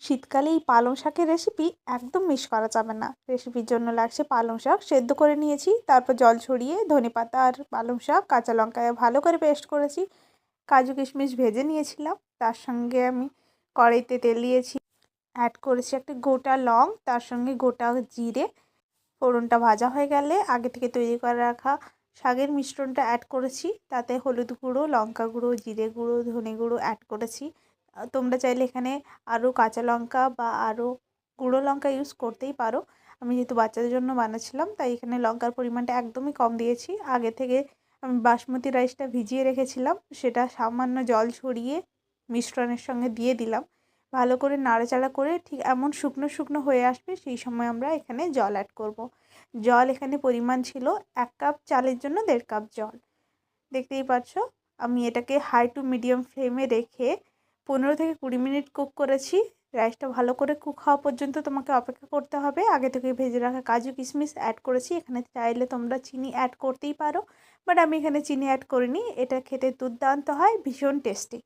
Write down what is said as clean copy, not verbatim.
শীতকালে এই পালং শাকের রেসিপি একদম মিস করা যাবে না। রেসিপির জন্য লাগছে পালং শাক সেদ্ধ করে নিয়েছি, তারপর জল ছড়িয়ে ধনেপাতা আর পালং শাক কাঁচা লঙ্কায় ভালো করে পেস্ট করেছি। কাজু কিশমিশ ভেজে নিয়েছিলাম, তার সঙ্গে আমি কড়াইতে তেল দিয়েছি, অ্যাড করেছি একটা গোটা লং, তার সঙ্গে গোটা জিরে। ফোড়নটা ভাজা হয়ে গেলে আগে থেকে তৈরি করে রাখা শাকের মিশ্রণটা অ্যাড করেছি, তাতে হলুদ গুঁড়ো, লঙ্কা গুঁড়ো, জিরে গুঁড়ো, ধনে গুঁড়ো অ্যাড করেছি। তোমরা চাইলে এখানে আরও কাঁচা লঙ্কা বা আরও গুঁড়ো লঙ্কা ইউজ করতেই পারো। আমি যেহেতু বাচ্চাদের জন্য বানাচ্ছিলাম তাই এখানে লঙ্কার পরিমাণটা একদমই কম দিয়েছি। আগে থেকে আমি বাসমতি রাইসটা ভিজিয়ে রেখেছিলাম, সেটা সামান্য জল ছড়িয়ে মিশ্রণের সঙ্গে দিয়ে দিলাম। ভালো করে নাড়াচাড়া করে ঠিক এমন শুকনো শুকনো হয়ে আসবে, সেই সময় আমরা এখানে জল অ্যাড করব। জল এখানে পরিমাণ ছিল 1 কাপ চালের জন্য 1.5 কাপ জল। দেখতেই পাচ্ছ আমি এটাকে হাই টু মিডিয়াম ফ্লেমে রেখে 15 থেকে 20 মিনিট কুক করেছি। রাইসটা ভালো করে কুক হওয়া পর্যন্ত তোমাকে অপেক্ষা করতে হবে। আগে থেকে ভেজে রাখা কাজু কিশমিশ অ্যাড করেছি, এখানে চাইলে তোমরা চিনি অ্যাড করতেই পারো, বাট আমি এখানে চিনি অ্যাড করিনি। এটা খেতে দুর্দান্ত হয়, ভীষণ টেস্টি।